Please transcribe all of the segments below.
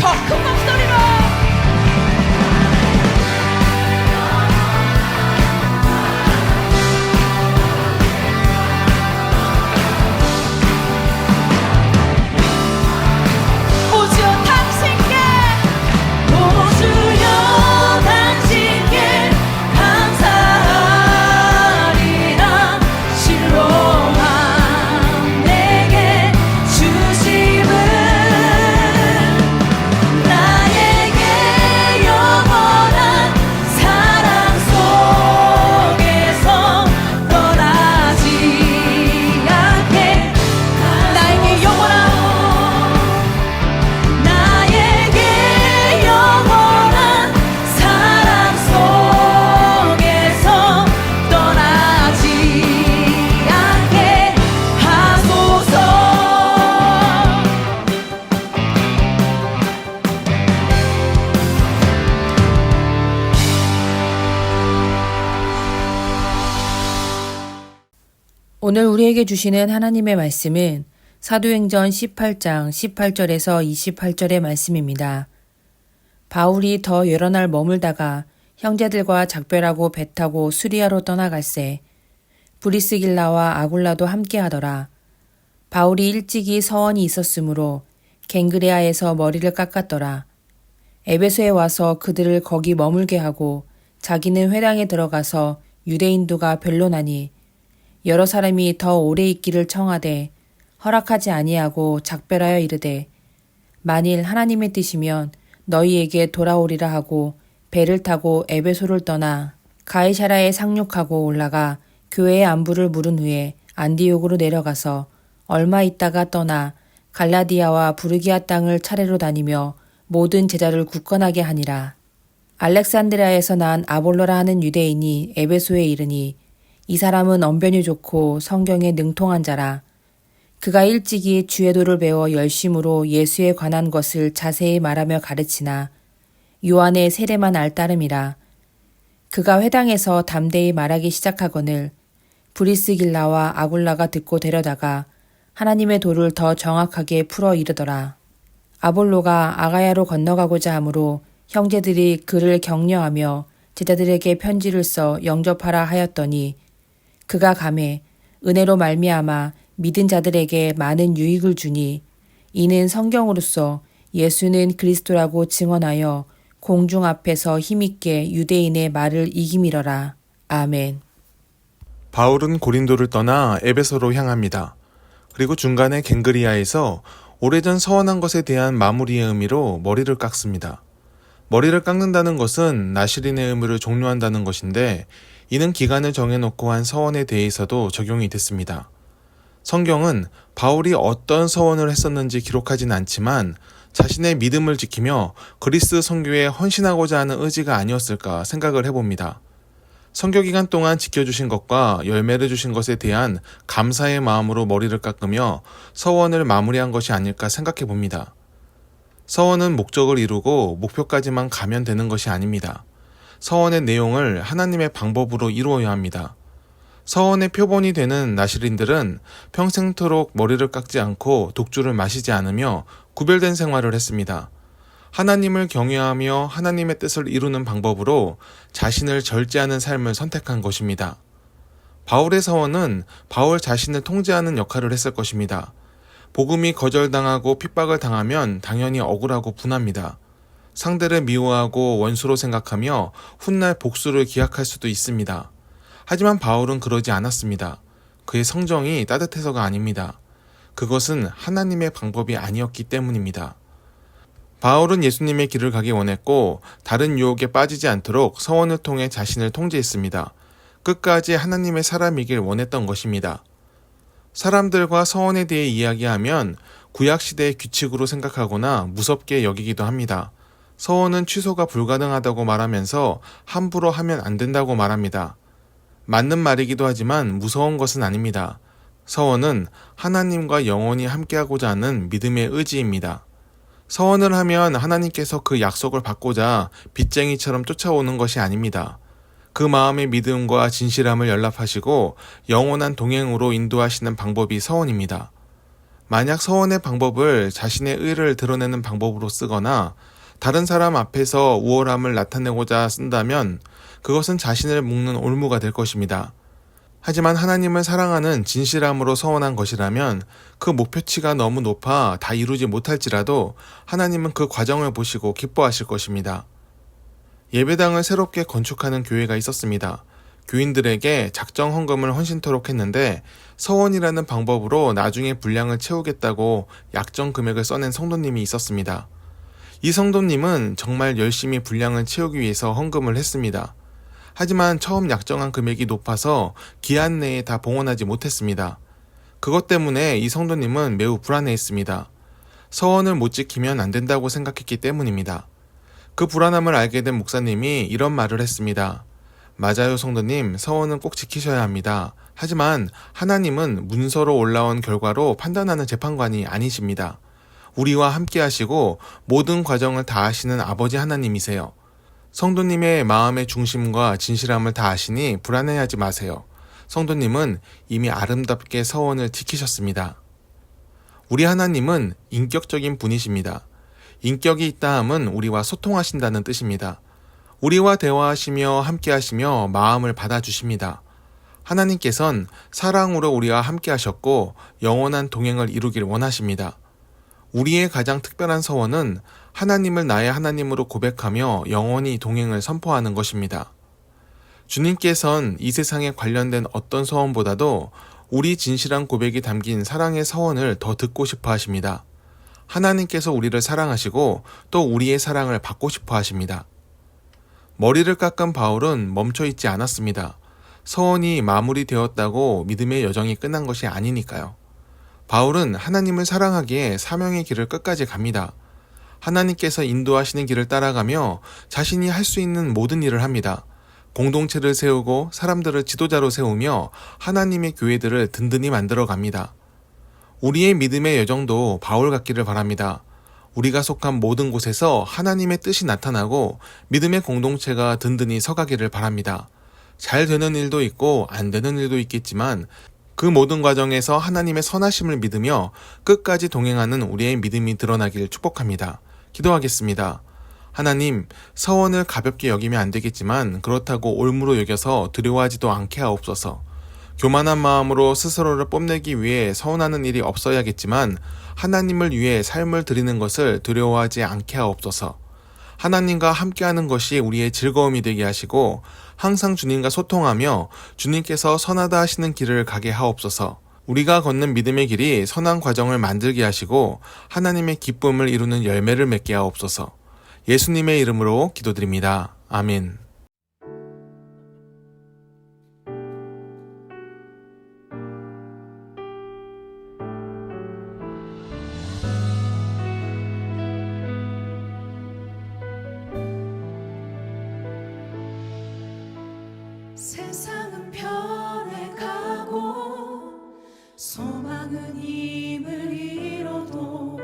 더 큰 목소리로 오늘 우리에게 주시는 하나님의 말씀은 사도행전 18장 18절에서 28절의 말씀입니다. 바울이 더 여러 날 머물다가 형제들과 작별하고 배 타고 수리아로 떠나갈새 브리스길라와 아굴라도 함께하더라. 바울이 일찍이 서원이 있었으므로 갱그레아에서 머리를 깎았더라. 에베소에 와서 그들을 거기 머물게 하고 자기는 회당에 들어가서 유대인도가 변론하니 여러 사람이 더 오래 있기를 청하되 허락하지 아니하고 작별하여 이르되 만일 하나님의 뜻이면 너희에게 돌아오리라 하고 배를 타고 에베소를 떠나 가이사라에 상륙하고 올라가 교회의 안부를 물은 후에 안디옥으로 내려가서 얼마 있다가 떠나 갈라디아와 부르기아 땅을 차례로 다니며 모든 제자를 굳건하게 하니라. 알렉산드리아에서 난 아볼로라 하는 유대인이 에베소에 이르니 이 사람은 언변이 좋고 성경에 능통한 자라. 그가 일찍이 주의 도를 배워 열심으로 예수에 관한 것을 자세히 말하며 가르치나 요한의 세례만 알 따름이라. 그가 회당에서 담대히 말하기 시작하거늘 브리스길라와 아굴라가 듣고 데려다가 하나님의 도를 더 정확하게 풀어 이르더라. 아볼로가 아가야로 건너가고자 하므로 형제들이 그를 격려하며 제자들에게 편지를 써 영접하라 하였더니 그가 가매 은혜로 말미암아 믿은 자들에게 많은 유익을 주니 이는 성경으로서 예수는 그리스도라고 증언하여 공중 앞에서 힘있게 유대인의 말을 이기미러라. 아멘. 바울은 고린도를 떠나 에베소로 향합니다. 그리고 중간에 갱그리아에서 오래전 서원한 것에 대한 마무리의 의미로 머리를 깎습니다. 머리를 깎는다는 것은 나시린의 의무를 종료한다는 것인데 이는 기간을 정해놓고 한 서원에 대해서도 적용이 됐습니다. 성경은 바울이 어떤 서원을 했었는지 기록하진 않지만 자신의 믿음을 지키며 그리스 선교에 헌신하고자 하는 의지가 아니었을까 생각을 해봅니다. 선교 기간 동안 지켜주신 것과 열매를 주신 것에 대한 감사의 마음으로 머리를 깎으며 서원을 마무리한 것이 아닐까 생각해 봅니다. 서원은 목적을 이루고 목표까지만 가면 되는 것이 아닙니다. 서원의 내용을 하나님의 방법으로 이루어야 합니다. 서원의 표본이 되는 나시린들은 평생토록 머리를 깎지 않고 독주를 마시지 않으며 구별된 생활을 했습니다. 하나님을 경외하며 하나님의 뜻을 이루는 방법으로 자신을 절제하는 삶을 선택한 것입니다. 바울의 서원은 바울 자신을 통제하는 역할을 했을 것입니다. 복음이 거절당하고 핍박을 당하면 당연히 억울하고 분합니다. 상대를 미워하고 원수로 생각하며 훗날 복수를 기약할 수도 있습니다. 하지만 바울은 그러지 않았습니다. 그의 성정이 따뜻해서가 아닙니다. 그것은 하나님의 방법이 아니었기 때문입니다. 바울은 예수님의 길을 가기 원했고 다른 유혹에 빠지지 않도록 서원을 통해 자신을 통제했습니다. 끝까지 하나님의 사람이길 원했던 것입니다. 사람들과 서원에 대해 이야기하면 구약시대의 규칙으로 생각하거나 무섭게 여기기도 합니다. 서원은 취소가 불가능하다고 말하면서 함부로 하면 안 된다고 말합니다. 맞는 말이기도 하지만 무서운 것은 아닙니다. 서원은 하나님과 영원히 함께하고자 하는 믿음의 의지입니다. 서원을 하면 하나님께서 그 약속을 받고자 빚쟁이처럼 쫓아오는 것이 아닙니다. 그 마음의 믿음과 진실함을 연락하시고 영원한 동행으로 인도하시는 방법이 서원입니다. 만약 서원의 방법을 자신의 의를 드러내는 방법으로 쓰거나 다른 사람 앞에서 우월함을 나타내고자 쓴다면 그것은 자신을 묶는 올무가 될 것입니다. 하지만 하나님을 사랑하는 진실함으로 서원한 것이라면 그 목표치가 너무 높아 다 이루지 못할지라도 하나님은 그 과정을 보시고 기뻐하실 것입니다. 예배당을 새롭게 건축하는 교회가 있었습니다. 교인들에게 작정 헌금을 헌신토록 했는데 서원이라는 방법으로 나중에 분량을 채우겠다고 약정 금액을 써낸 성도님이 있었습니다. 이 성도님은 정말 열심히 분량을 채우기 위해서 헌금을 했습니다. 하지만 처음 약정한 금액이 높아서 기한 내에 다 봉헌하지 못했습니다. 그것 때문에 이 성도님은 매우 불안해했습니다. 서원을 못 지키면 안 된다고 생각했기 때문입니다. 그 불안함을 알게 된 목사님이 이런 말을 했습니다. 맞아요, 성도님. 서원은 꼭 지키셔야 합니다. 하지만 하나님은 문서로 올라온 결과로 판단하는 재판관이 아니십니다. 우리와 함께 하시고 모든 과정을 다 아시는 아버지 하나님이세요. 성도님의 마음의 중심과 진실함을 다 아시니 불안해하지 마세요. 성도님은 이미 아름답게 서원을 지키셨습니다. 우리 하나님은 인격적인 분이십니다. 인격이 있다 함은 우리와 소통하신다는 뜻입니다. 우리와 대화하시며 함께하시며 마음을 받아주십니다. 하나님께선 사랑으로 우리와 함께하셨고 영원한 동행을 이루길 원하십니다. 우리의 가장 특별한 서원은 하나님을 나의 하나님으로 고백하며 영원히 동행을 선포하는 것입니다. 주님께선 이 세상에 관련된 어떤 서원보다도 우리 진실한 고백이 담긴 사랑의 서원을 더 듣고 싶어 하십니다. 하나님께서 우리를 사랑하시고 또 우리의 사랑을 받고 싶어 하십니다. 머리를 깎은 바울은 멈춰있지 않았습니다. 서원이 마무리되었다고 믿음의 여정이 끝난 것이 아니니까요. 바울은 하나님을 사랑하기에 사명의 길을 끝까지 갑니다. 하나님께서 인도하시는 길을 따라가며 자신이 할 수 있는 모든 일을 합니다. 공동체를 세우고 사람들을 지도자로 세우며 하나님의 교회들을 든든히 만들어 갑니다. 우리의 믿음의 여정도 바울 같기를 바랍니다. 우리가 속한 모든 곳에서 하나님의 뜻이 나타나고 믿음의 공동체가 든든히 서가기를 바랍니다. 잘 되는 일도 있고 안 되는 일도 있겠지만 그 모든 과정에서 하나님의 선하심을 믿으며 끝까지 동행하는 우리의 믿음이 드러나길 축복합니다. 기도하겠습니다. 하나님, 서원을 가볍게 여기면 안 되겠지만 그렇다고 올무로 여겨서 두려워하지도 않게 하옵소서. 교만한 마음으로 스스로를 뽐내기 위해 서운하는 일이 없어야겠지만 하나님을 위해 삶을 드리는 것을 두려워하지 않게 하옵소서. 하나님과 함께하는 것이 우리의 즐거움이 되게 하시고 항상 주님과 소통하며 주님께서 선하다 하시는 길을 가게 하옵소서. 우리가 걷는 믿음의 길이 선한 과정을 만들게 하시고 하나님의 기쁨을 이루는 열매를 맺게 하옵소서. 예수님의 이름으로 기도드립니다. 아멘. 세상은 변해가고 소망은 힘을 잃어도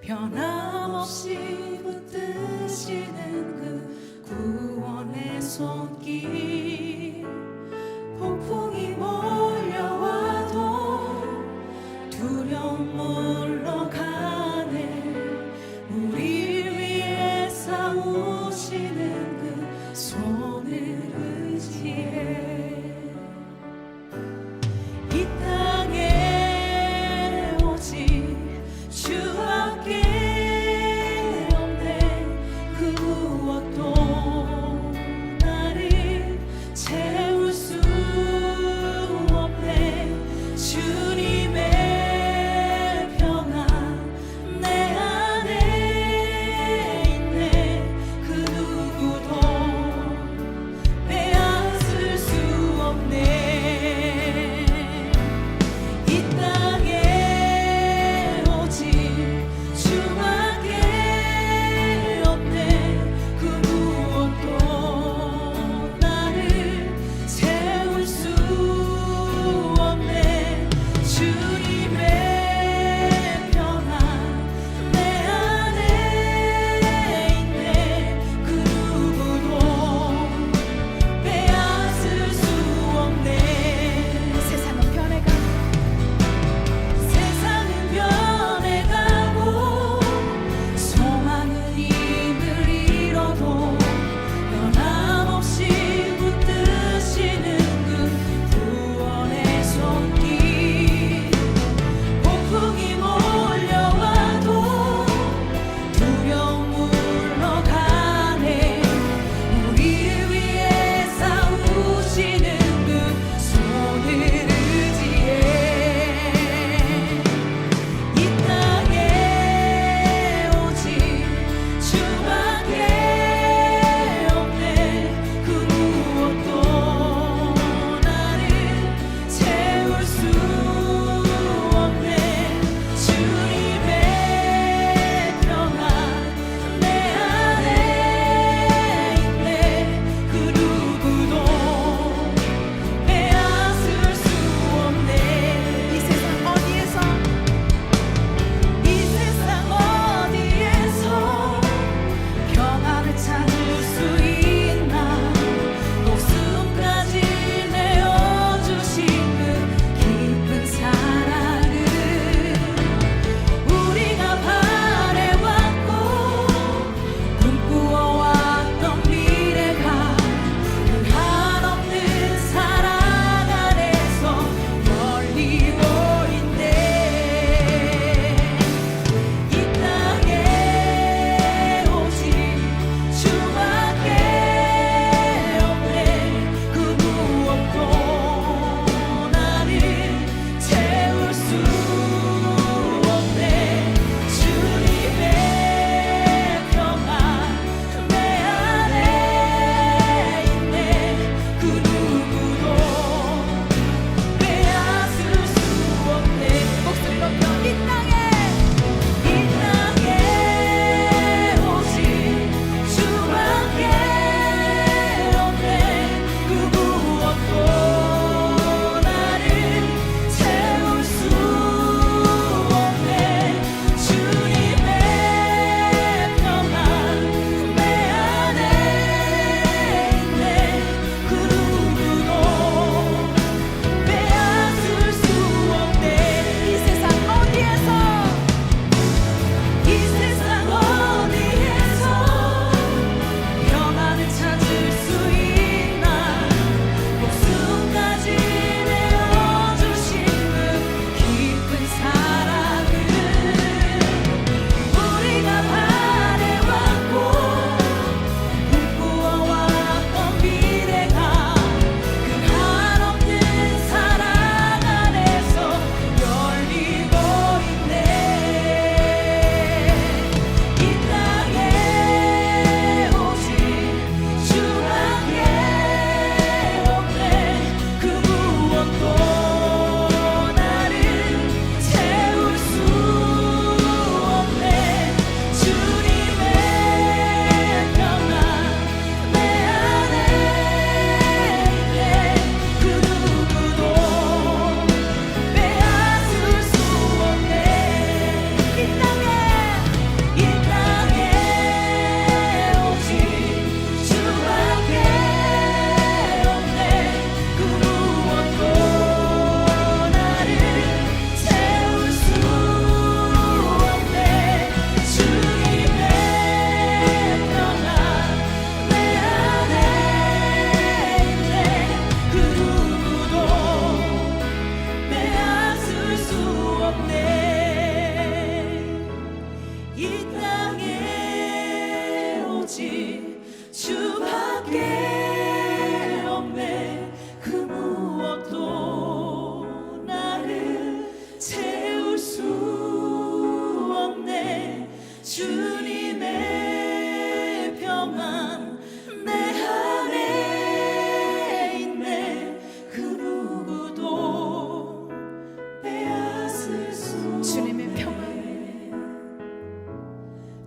변함없이 붙드시는 그 구원의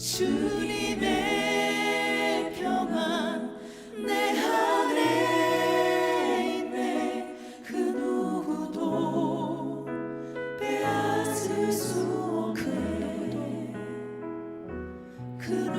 주님의 평안 내 안에 있네. 그 누구도 빼앗을 수 없네. 그